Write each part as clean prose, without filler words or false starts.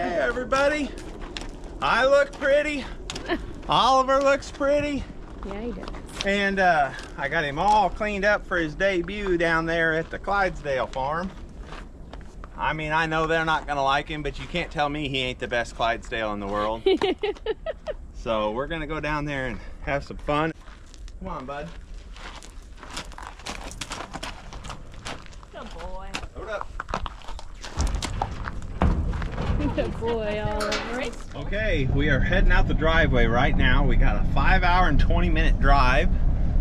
Okay, everybody. I look pretty. Oliver looks pretty. Yeah, he does. And I got him all cleaned up for his debut down there at the Clydesdale farm. I mean, I know they're not gonna like him, but you can't tell me he ain't the best Clydesdale in the world. So we're gonna go down there and have some fun. Come on, bud. Good boy. Load up. Good boy, Oliver. Okay, we are heading out the driveway right now. We got a 5-hour and 20-minute drive.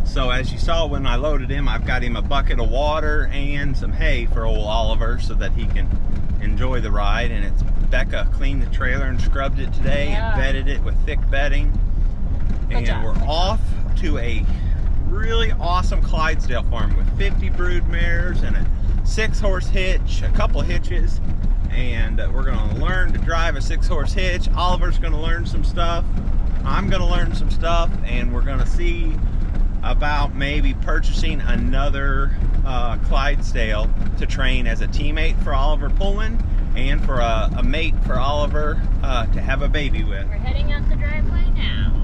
So as you saw when I loaded him, I've got him a bucket of water and some hay for old Oliver so that he can enjoy the ride. And it's Becca cleaned the trailer and scrubbed it today and bedded it with thick bedding. And we're off to a really awesome Clydesdale farm with 50 brood mares and a 6-horse hitch, a couple hitches. And we're going to learn to drive a 6-horse hitch. Oliver's going to learn some stuff. I'm going to learn some stuff. And we're going to see about maybe purchasing another Clydesdale to train as a teammate for Oliver Pullman and for a mate for Oliver to have a baby with. We're heading out the driveway now.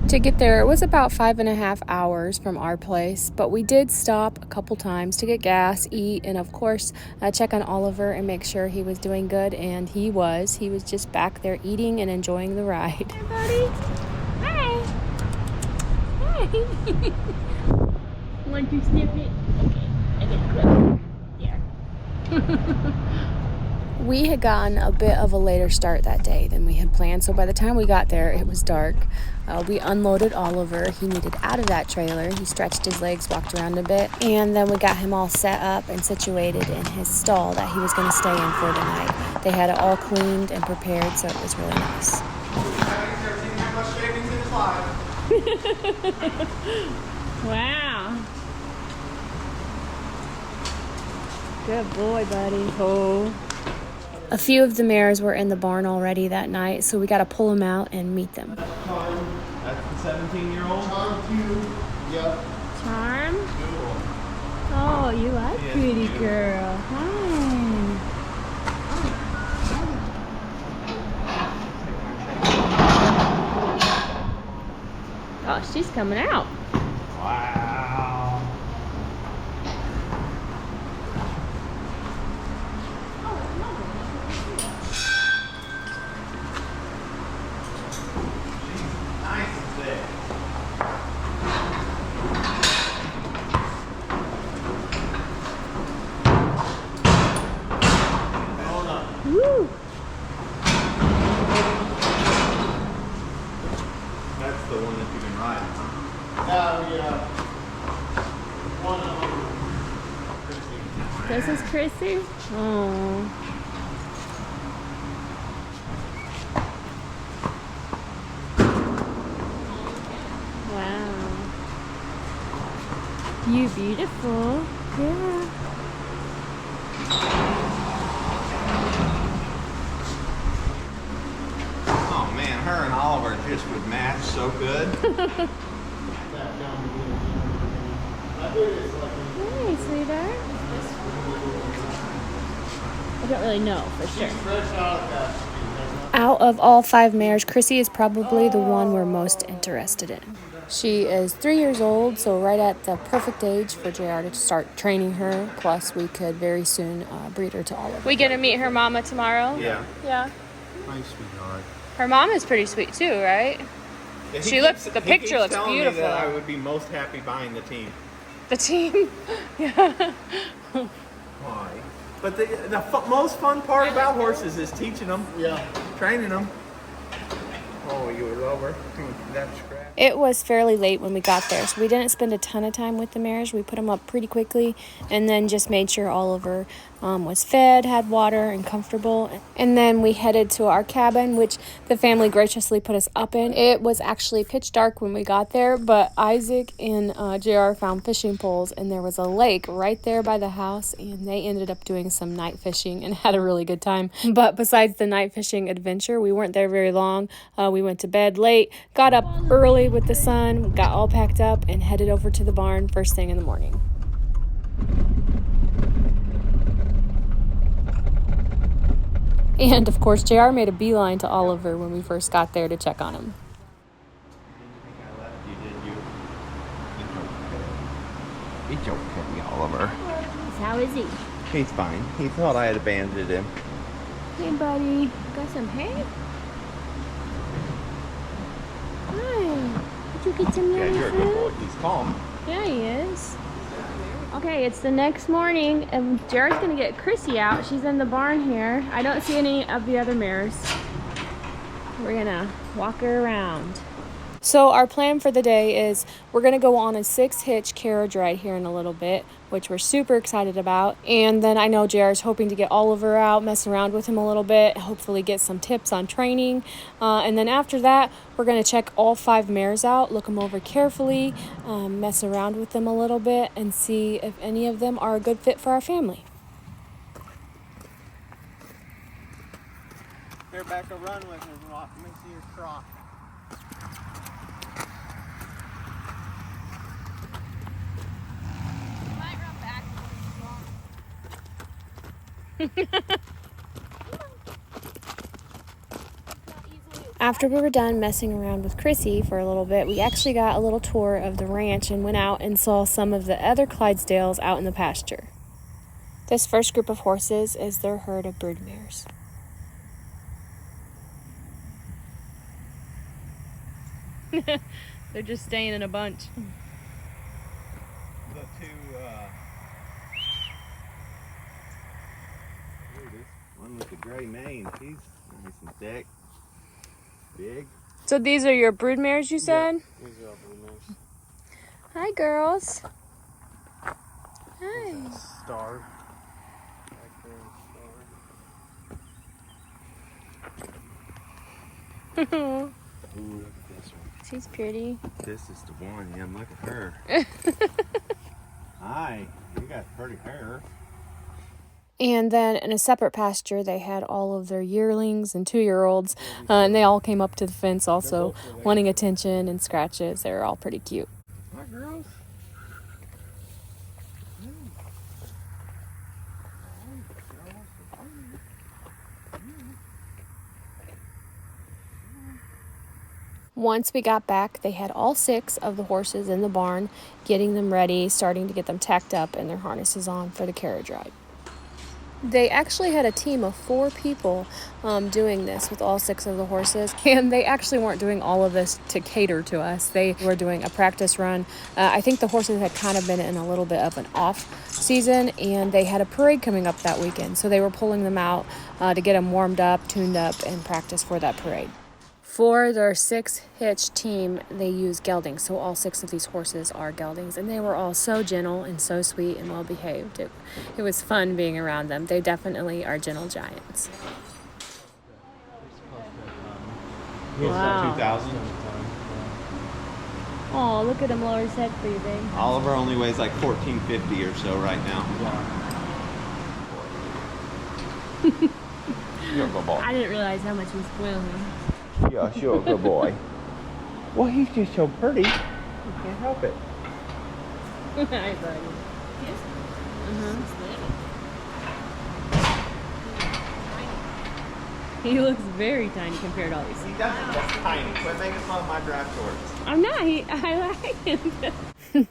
To get there, it was about 5.5 hours from our place, but we did stop a couple times to get gas, eat, and of course, check on Oliver and make sure he was doing good, and he was. He was just back there eating and enjoying the ride. Hey, buddy. Hi. Hi. Want to sniff it? Okay, I get a clip. There. We had gotten a bit of a later start that day than we had planned, so by the time we got there, it was dark. We unloaded Oliver. He needed out of that trailer. He stretched his legs, walked around a bit, and then we got him all set up and situated in his stall that he was going to stay in for the night. They had it all cleaned and prepared, so it was really nice. Wow. Good boy, buddy. Oh. A few of the mares were in the barn already that night, so we got to pull them out and meet them. That's the 17-year-old. Yep. Charm? Oh, you are pretty girl. Hi. Oh, she's coming out. Wow. Woo! That's the one that you can ride, huh? Yeah. One of them. This is Chrissy? Oh. Wow. You beautiful. Yeah. Oh man, her and Oliver just would match so good. Hey, sweetheart. I don't really know for sure. Out of all 5 mares, Chrissy is probably the one we're most interested in. She is 3 years old, so right at the perfect age for JR to start training her. Plus, we could very soon breed her to Oliver. We get to meet her mama tomorrow? Yeah. Yeah. Nice sweetheart. Her mom is pretty sweet too, right? Yeah, The picture looks beautiful. Me that I would be most happy buying the team. The team? Yeah. Why? But the most fun part about horses is teaching them. Yeah. Training them. Oh, you would love her. That's great. It was fairly late when we got there, so we didn't spend a ton of time with the mares. We put them up pretty quickly and then just made sure Oliver was fed, had water, and comfortable. And then we headed to our cabin, which the family graciously put us up in. It was actually pitch dark when we got there, but Isaac and JR found fishing poles, and there was a lake right there by the house, and they ended up doing some night fishing and had a really good time. But besides the night fishing adventure, we weren't there very long. We went to bed late, got up early with the sun, got all packed up, and headed over to the barn first thing in the morning. And of course, JR made a beeline to Oliver when we first got there to check on him. I left you, did you? It's okay, Oliver. How is he? He's fine. He thought I had abandoned him. Hey, buddy. Got some hay? Hi. Did you get some Yeah, yummy you're a food? good boy. He's calm. Yeah, he is. Okay, it's the next morning, and Jared's gonna get Chrissy out. She's in the barn here. I don't see any of the other mares. We're gonna walk her around. So our plan for the day is we're gonna go on a 6-hitch carriage ride here in a little bit, which we're super excited about. And then I know JR is hoping to get Oliver out, mess around with him a little bit, hopefully get some tips on training. And then after that, we're gonna check all 5 mares out, look them over carefully, mess around with them a little bit, and see if any of them are a good fit for our family. They're back a run with him. Let me see your crop. After we were done messing around with Chrissy for a little bit, we actually got a little tour of the ranch and went out and saw some of the other Clydesdales out in the pasture. This first group of horses is their herd of brood mares. They're just staying in a bunch. The two, this one with the gray mane, she's nice and thick, big. So these are your brood mares, you said? Yeah, these are all blue mares. Hi, girls. Hi. Star. Back there, Star. Ooh, look at this one. She's pretty. This is the one, yeah, look at her. Hi, you got pretty hair. And then in a separate pasture, they had all of their yearlings and 2-year-olds, and they all came up to the fence also, wanting attention and scratches. They were all pretty cute. Hi, girls. Once we got back, they had all 6 of the horses in the barn, getting them ready, starting to get them tacked up and their harnesses on for the carriage ride. They actually had a team of 4 people doing this with all 6 of the horses, and they actually weren't doing all of this to cater to us. They were doing a practice run. I think the horses had kind of been in a little bit of an off season, and they had a parade coming up that weekend, so they were pulling them out to get them warmed up, tuned up, and practice for that parade. For their 6-hitch team, they use geldings, so all 6 of these horses are geldings, and they were all so gentle and so sweet and well behaved. It was fun being around them. They definitely are gentle giants. Wow. 2,000. Oh, look at him lower his head for you, babe. Oliver only weighs like 1450 or so right now. You're a good boy. I didn't realize how much we spoiled him. Yeah, sure, good boy. Well, he's just so pretty. You can't help it. Hi, buddy. He looks very tiny compared to all these. He doesn't look tiny. Quit making fun of my draft shorts. I'm not. I like him.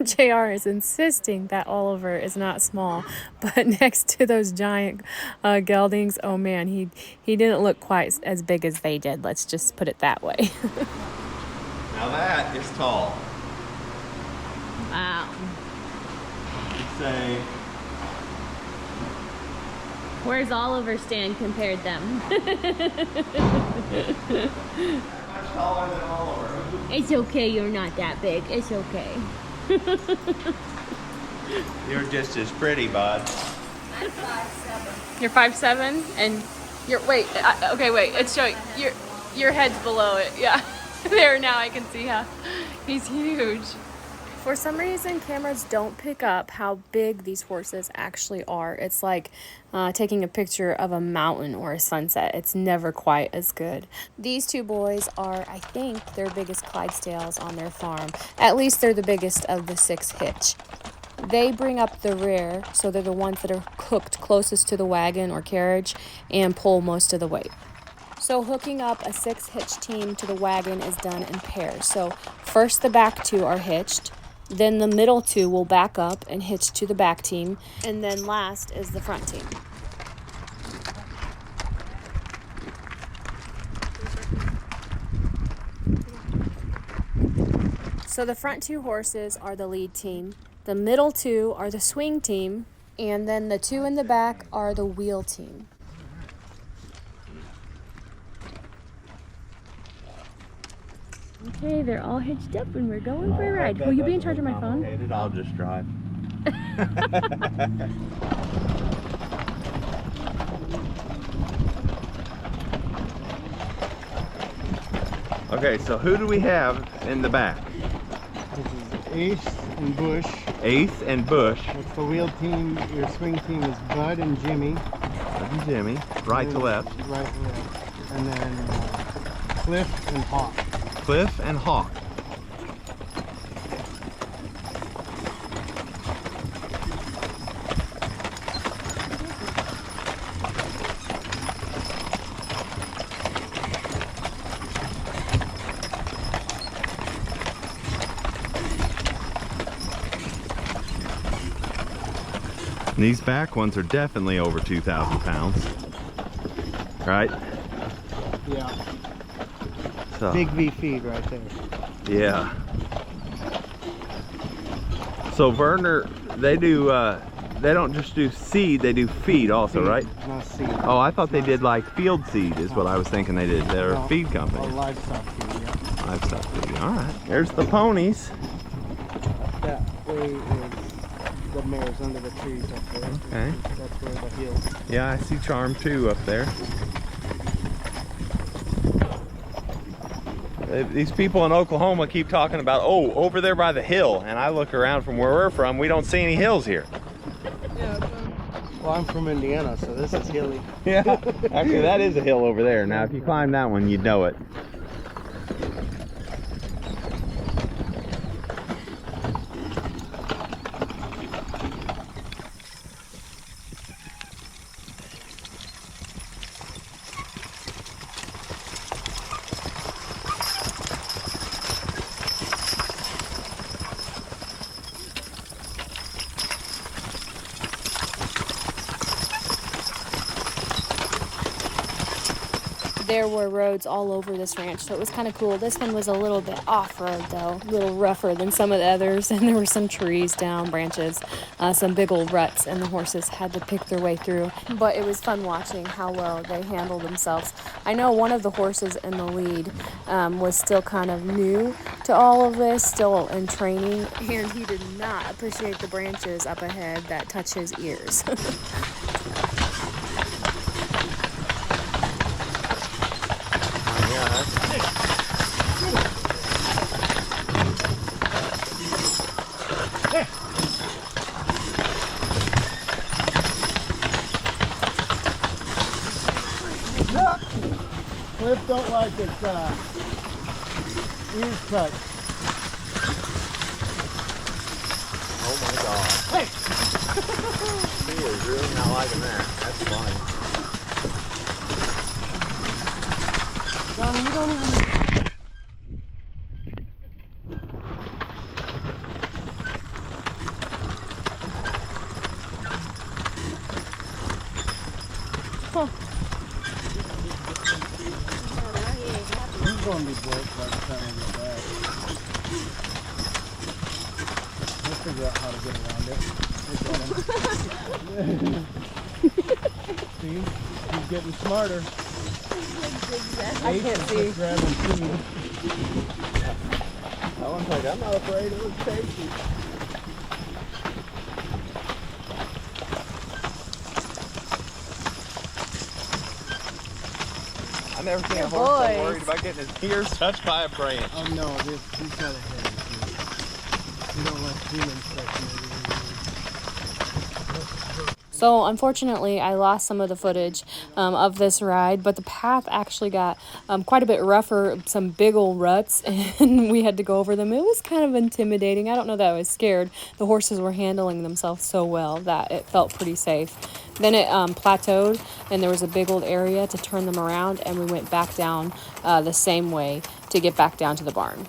JR is insisting that Oliver is not small, but next to those giant geldings, oh man, he didn't look quite as big as they did. Let's just put it that way. Now that is tall. Wow. You'd say, Where's Oliver stand compared to them? much taller than Oliver. It's okay, you're not that big. It's okay. You're just as pretty, bud. I'm 5'7". You're 5'7", and you're wait. It's showing your head's below it. Yeah, there now I can see how he's huge. For some reason, cameras don't pick up how big these horses actually are. It's like taking a picture of a mountain or a sunset. It's never quite as good. These 2 boys are, I think, their biggest Clydesdales on their farm. At least they're the biggest of the 6-hitch. They bring up the rear, so they're the ones that are hooked closest to the wagon or carriage and pull most of the weight. So hooking up a 6-hitch team to the wagon is done in pairs. So first the back 2 are hitched, then the middle 2 will back up and hitch to the back team, and then last is the front team. So the front 2 horses are the lead team, the middle 2 are the swing team, and then the 2 in the back are the wheel team. Okay, they're all hitched up and we're going for a ride. Will you be in charge of my phone? I'll just drive. Okay, so who do we have in the back? This is Ace and Bush. Ace and Bush. That's the wheel team. Your swing team is Bud and Jimmy. Bud and Jimmy, right to left. Right to left. And then Cliff and Hawk. Cliff and Hawk. These back ones are definitely over 2,000 pounds, right? Yeah. So, Big V feed right there. yeah. So Verner, they do, they don't just do seed, they do feed also, Feed, right? not seed. Oh, I thought they did like field seed is what I was thinking they did. They're a feed Or company. livestock feed, yeah. Livestock feed, all right. There's the ponies. That way is the mares under the trees up there. Okay. That's where the hill. Yeah, I see Charm too up there. These people in Oklahoma keep talking about, oh, over there by the hill. And I look around from where we're from, we don't see any hills here. Well, I'm from Indiana, so this is hilly. Yeah, actually that is a hill over there. Now if you climb that one, you'd know it. There were roads all over this ranch, so it was kind of cool. This one was a little bit off-road, though, a little rougher than some of the others, and there were some trees down, branches, some big old ruts, and the horses had to pick their way through. But it was fun watching how well they handled themselves. I know one of the horses in the lead was still kind of new to all of this, still in training, and he did not appreciate the branches up ahead that touch his ears. Cliff don't like its ears cut. Oh my God. Hey! He is really not liking that. That's funny. Johnny, you don't even... He's going to be broke by the time we get back. We'll figure out how to get around it. See? He's getting smarter. I can't see. Grabbing food. That one's like, I'm not afraid, it was tasty. I've never seen a horse so worried about getting his ears touched by a branch. Oh no, he's got a head. We don't like humans touching it. So So unfortunately, I lost some of the footage of this ride, but the path actually got quite a bit rougher, some big old ruts, and we had to go over them. It was kind of intimidating. I don't know that I was scared. The horses were handling themselves so well that it felt pretty safe. Then it plateaued, and there was a big old area to turn them around, and we went back down the same way to get back down to the barn.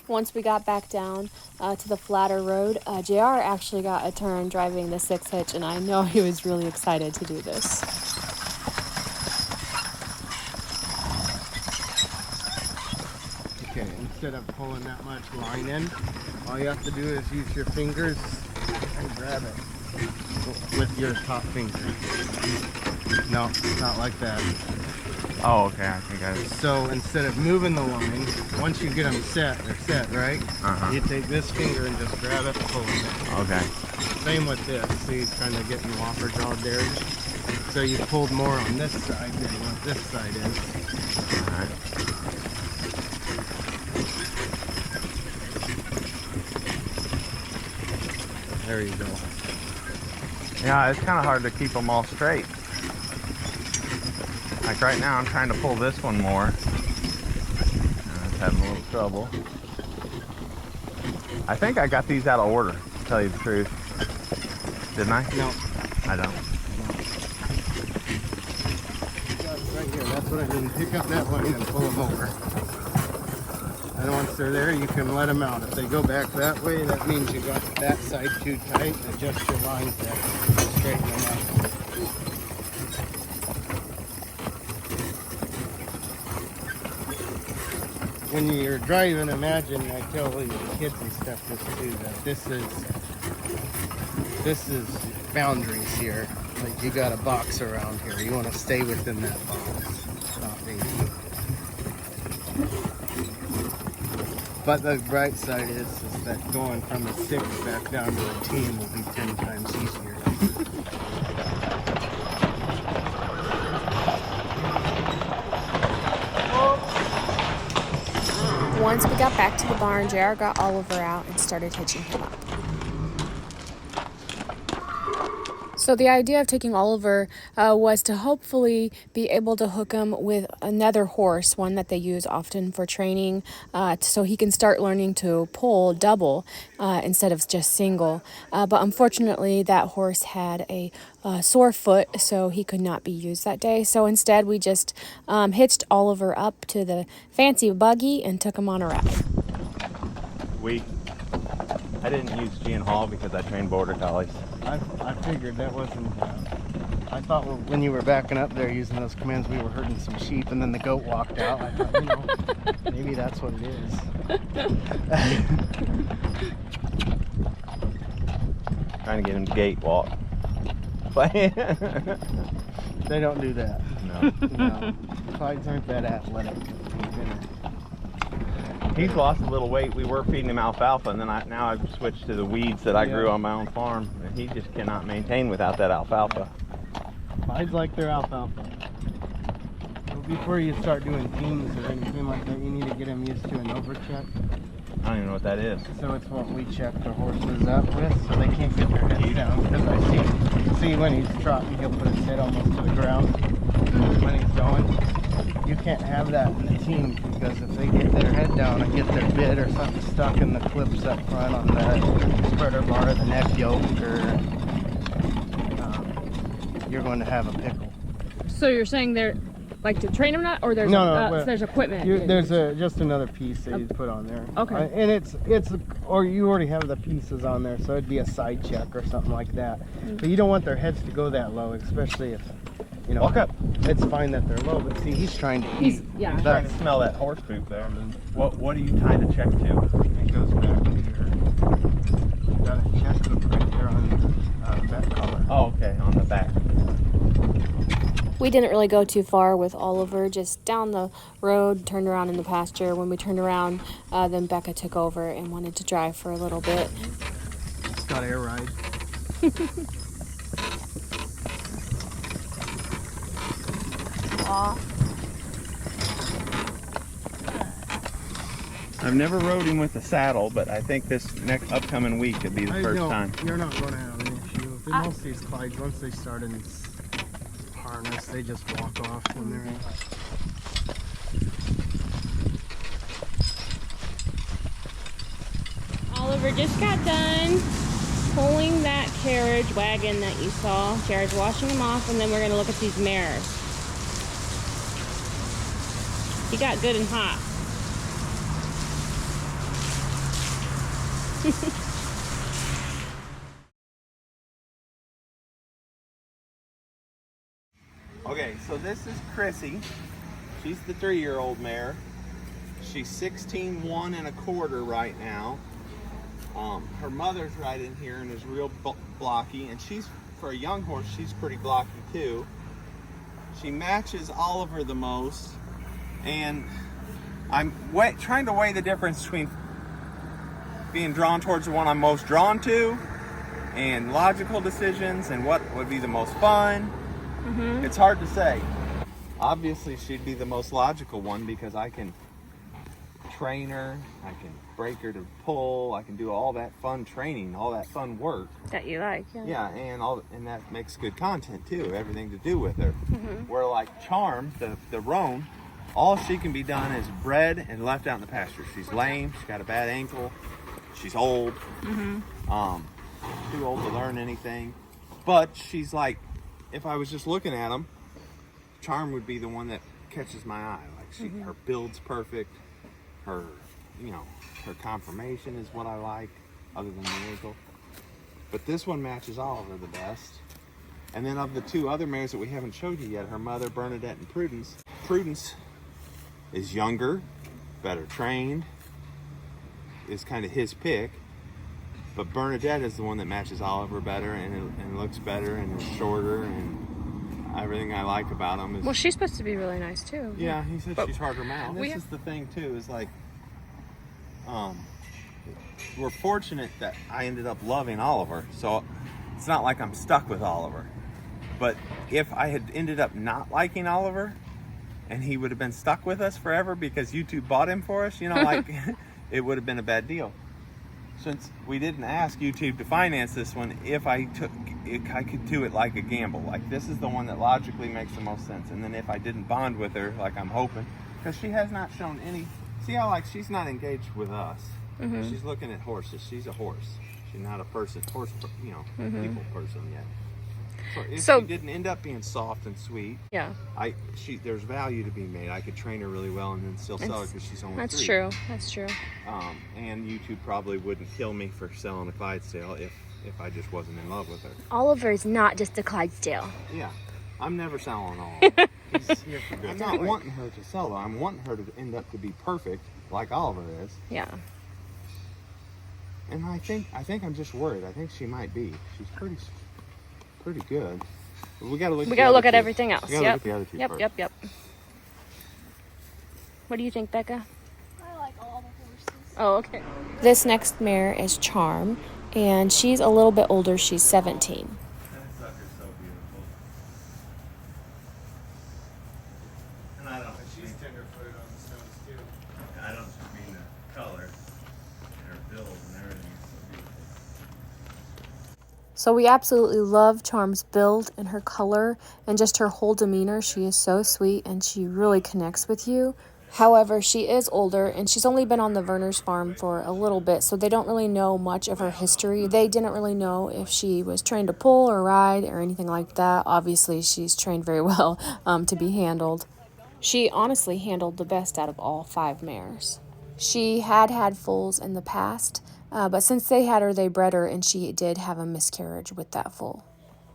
Once we got back down to the flatter road, JR actually got a turn driving the 6 hitch, and I know he was really excited to do this. Okay, instead of pulling that much line in, all you have to do is use your fingers and grab it with your top finger. No, not like that. Oh, okay. I think I. So instead of moving the line, once you get them set, they're set, right? You take this finger and just grab it and pull it in. Okay. Same with this. See, it's kind of getting whopper jaw there. So you pulled more on this side than what this side is. All right. There you go. Yeah, it's kind of hard to keep them all straight. Like right now, I'm trying to pull this one more. I'm having a little trouble. I think I got these out of order, to tell you the truth. Didn't I? No. I don't. Right here, that's what I mean. Pick up that line and pull them over. And once they're there, you can let them out. If they go back that way, that means you got that side too tight. Adjust your lines there. Straighten them up. When you're driving, imagine, I tell the kids and stuff this too, that this is boundaries here. Like you got a box around here. You want to stay within that box. Not easy. But the bright side is that going from a 6 back down to a team will be 10 times easier. Once we got back to the barn, JR got Oliver out and started hitching him up. So the idea of taking Oliver was to hopefully be able to hook him with another horse, one that they use often for training, so he can start learning to pull double instead of just single. But unfortunately, that horse had a sore foot, so he could not be used that day. So instead, we just hitched Oliver up to the fancy buggy and took him on a ride. I didn't use G and Hall because I trained border collies. I figured that wasn't. I thought when you were backing up there using those commands, we were herding some sheep, and then the goat walked out. I thought, maybe that's what it is. Trying to get him to gate walk. They don't do that. No. Clydes aren't that athletic. He's lost a little weight. We were feeding him alfalfa, and then now I've switched to the weeds that I grew on my own farm, and he just cannot maintain without that alfalfa. Clydes like their alfalfa. So before you start doing teams or anything like that, you need to get them used to an overcheck. I don't even know what that is. So it's what we check the horses up with, so they can't get their heads down. Because I see when he's trotting, he'll put his head almost to the ground when he's going. You can't have that in the team, because if they get their head down and get their bit or something stuck in the clips up front on the spreader bar, the neck yoke, or you're going to have a pickle. So you're saying they're like to train them, not, or there's there's equipment? There's just another piece that you put on there. Okay. And it's or you already have the pieces on there, so it'd be a side check or something like that. But you don't want their heads to go that low, especially if. Walk up. It's fine that they're low, but see, he's trying to eat. He's trying to smell that horse poop there. What are you trying to check to? It goes back to your. You got a check hook right there on the back collar. Oh, okay, on the back. We didn't really go too far with Oliver, just down the road, turned around in the pasture. When we turned around, then Becca took over and wanted to drive for a little bit. It's got air ride. Aw. I've never rode him with a saddle, but I think this next upcoming week could be the first time. You're not going to have an issue. With most of these Clydes, once they start in harness, they just walk off when they're in. Oliver just got done pulling that carriage wagon that you saw. Jared's washing them off, and then we're going to look at these mares. He got good and hot. Okay, so this is Chrissy. She's the 3-year-old mare. She's 16 1 1/4 right now. Her mother's right in here and is real blocky, and she's, for a young horse, she's pretty blocky too. She matches Oliver the most, and I'm trying to weigh the difference between being drawn towards the one I'm most drawn to and logical decisions and what would be the most fun. It's hard to say. Obviously she'd be the most logical one because I can train her, I can break her to pull, I can do all that fun training, all that fun work That you like, yeah, and that makes good content too, everything to do with her. Where like Charm, the roan, all she can be done is bred and left out in the pasture. She's lame, she's got a bad ankle, she's old, too old to learn anything. But she's like, if I was just looking at them, Charm would be the one that catches my eye. Like her build's perfect, her conformation is what I like, other than the ankle. But this one matches Oliver the best. And then of the two other mares that we haven't showed you yet, her mother, Bernadette, and Prudence. Prudence is younger, better trained, is kind of his pick. But Bernadette is the one that matches Oliver better and looks better and is shorter, and everything I like about him is... Well, she's supposed to be really nice too. Yeah, he said she's harder mouth. This is the thing too, is like, we're fortunate that I ended up loving Oliver, so it's not like I'm stuck with Oliver. But if I had ended up not liking Oliver and he would have been stuck with us forever because YouTube bought him for us, like it would have been a bad deal. Since we didn't ask YouTube to finance this one, if I could do it like a gamble. Like, this is the one that logically makes the most sense. And then if I didn't bond with her, like I'm hoping, because she has not shown any... See how, like, she's not engaged with us. She's looking at horses. She's a horse. She's not a people person yet. So if she didn't end up being soft and sweet, there's value to be made. I could train her really well and then still sell her because she's only 3. That's true. That's true. And YouTube probably wouldn't kill me for selling a Clydesdale if I just wasn't in love with her. Oliver is not just a Clydesdale. Yeah, I'm never selling Oliver. He's here for good. I'm not wanting her to sell her. I'm wanting her to end up to be perfect, like Oliver is. Yeah. And I think I'm just worried. I think she might be. She's pretty good. But we gotta look at everything else. Look at the other two first. Yep. What do you think, Becca? I like all the horses. Oh, okay. This next mare is Charm, and she's a little bit older. She's 17. That sucker's so beautiful. And I don't. She's tender-footed on the stones too. I don't just mean the color, her build and everything is so beautiful. So we absolutely love Charm's build and her color and just her whole demeanor. She is so sweet and she really connects with you. However, she is older and she's only been on the Verner's farm for a little bit, so they don't really know much of her history. They didn't really know if she was trained to pull or ride or anything like that. Obviously, she's trained very well to be handled. She honestly handled the best out of all 5 mares. She had foals in the past, but since they had her, they bred her, and she did have a miscarriage with that foal.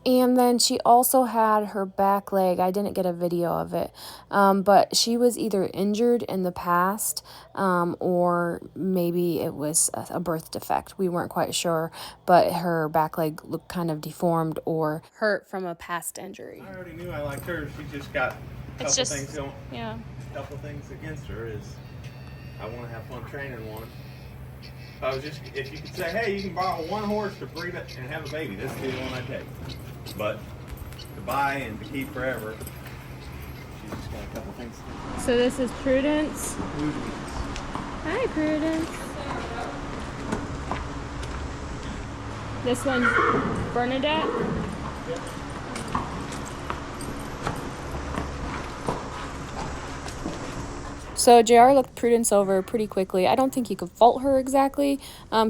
And then she also had her back leg. I didn't get a video of it, but she was either injured in the past or maybe it was a birth defect. We weren't quite sure, but her back leg looked kind of deformed or hurt from a past injury. I already knew I liked her. She just got a couple things going. Yeah. A couple things against her is I want to have fun training one. If you could say, hey, you can borrow one horse to breed it and have a baby, this would be the one I'd take. But to buy and to keep forever, she's just got a couple things. So this is Prudence. Hi, Prudence. This one's Bernadette. So JR looked Prudence over pretty quickly. I don't think you could fault her exactly.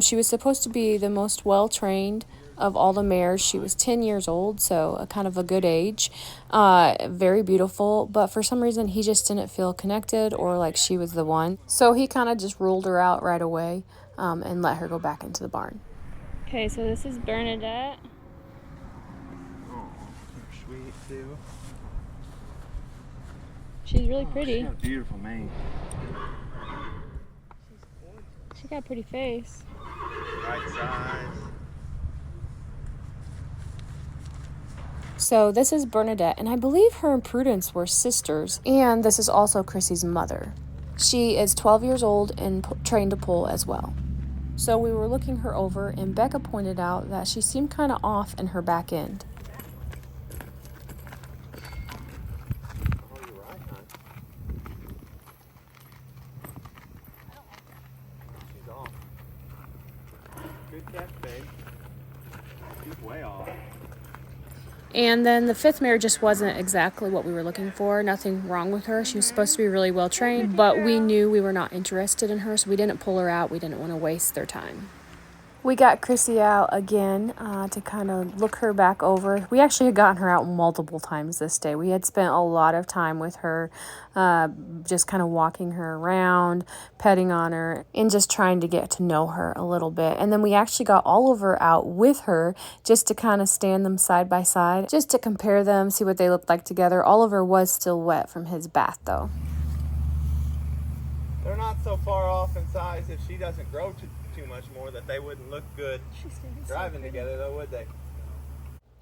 She was supposed to be the most well-trained of all the mares. She was 10 years old, so a kind of a good age. Very beautiful, but for some reason he just didn't feel connected or like she was the one. So he kind of just ruled her out right away and let her go back into the barn. Okay, so this is Bernadette. Oh, sweet too. She's really pretty. She has beautiful mane. She got a pretty face. Right size. So this is Bernadette, and I believe her and Prudence were sisters, and this is also Chrissy's mother. She is 12 years old and trained to pull as well. So we were looking her over, and Becca pointed out that she seemed kind of off in her back end. Good catch, babe. She's way off. And then the fifth mare just wasn't exactly what we were looking for. Nothing wrong with her. She was supposed to be really well trained, but we knew we were not interested in her, so we didn't pull her out. We didn't want to waste their time. We got Chrissy out again to kind of look her back over. We actually had gotten her out multiple times this day. We had spent a lot of time with her, just kind of walking her around, petting on her, and just trying to get to know her a little bit. And then we actually got Oliver out with her just to kind of stand them side by side, just to compare them, see what they looked like together. Oliver was still wet from his bath, though. They're not so far off in size if she doesn't grow too much more that they wouldn't look good driving together, though, would they?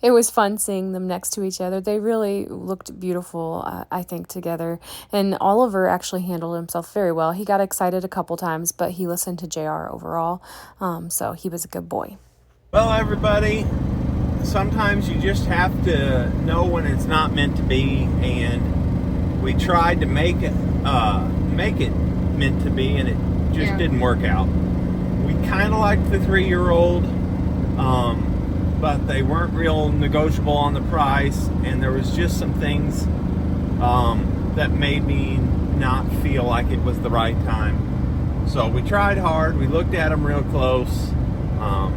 It was fun seeing them next to each other. They really looked beautiful, I think, together. And Oliver actually handled himself very well. He got excited a couple times, but he listened to JR overall, so he was a good boy. Well, everybody, sometimes you just have to know when it's not meant to be, and we tried to make it meant to be, and it just didn't work out. We kind of liked the 3-year-old, but they weren't real negotiable on the price, and there was just some things that made me not feel like it was the right time. So we tried hard. We looked at them real close.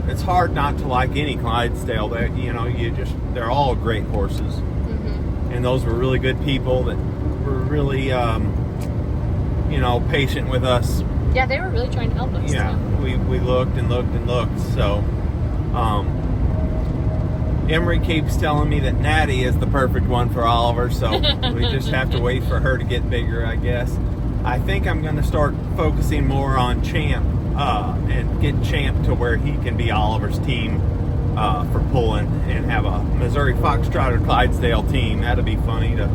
It's hard not to like any Clydesdale. They're all great horses, and those were really good people that were really patient with us. Yeah, they were really trying to help us. Yeah, we looked and looked and looked. So, Emery keeps telling me that Natty is the perfect one for Oliver, so we just have to wait for her to get bigger, I guess. I think I'm going to start focusing more on Champ and get Champ to where he can be Oliver's team for pulling and have a Missouri Foxtrot or Clydesdale team. That'd be funny to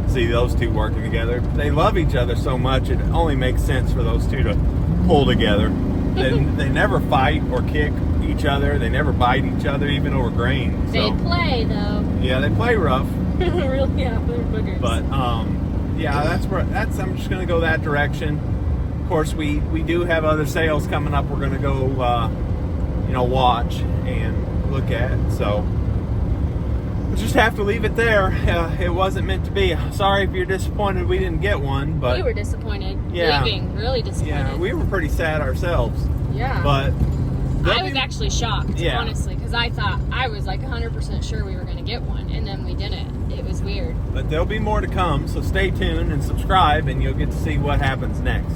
see those two working together. They love each other so much, it only makes sense for those two to pull together. They never fight or kick each other. They never bite each other, even over grain. So. They play, though. Yeah, they play rough. Really, yeah, they're boogers. But, I'm just going to go that direction. Of course, we do have other sales coming up we're going to go, watch and look at. So, we'll just have to leave it there. It wasn't meant to be. Sorry if you're disappointed we didn't get one, but we were disappointed. Yeah. Leaving, really disappointed. Yeah, we were pretty sad ourselves. Yeah. But I was actually shocked, honestly, because I was like 100% sure we were going to get one, and then we didn't. It was weird. But there'll be more to come, so stay tuned and subscribe, and you'll get to see what happens next.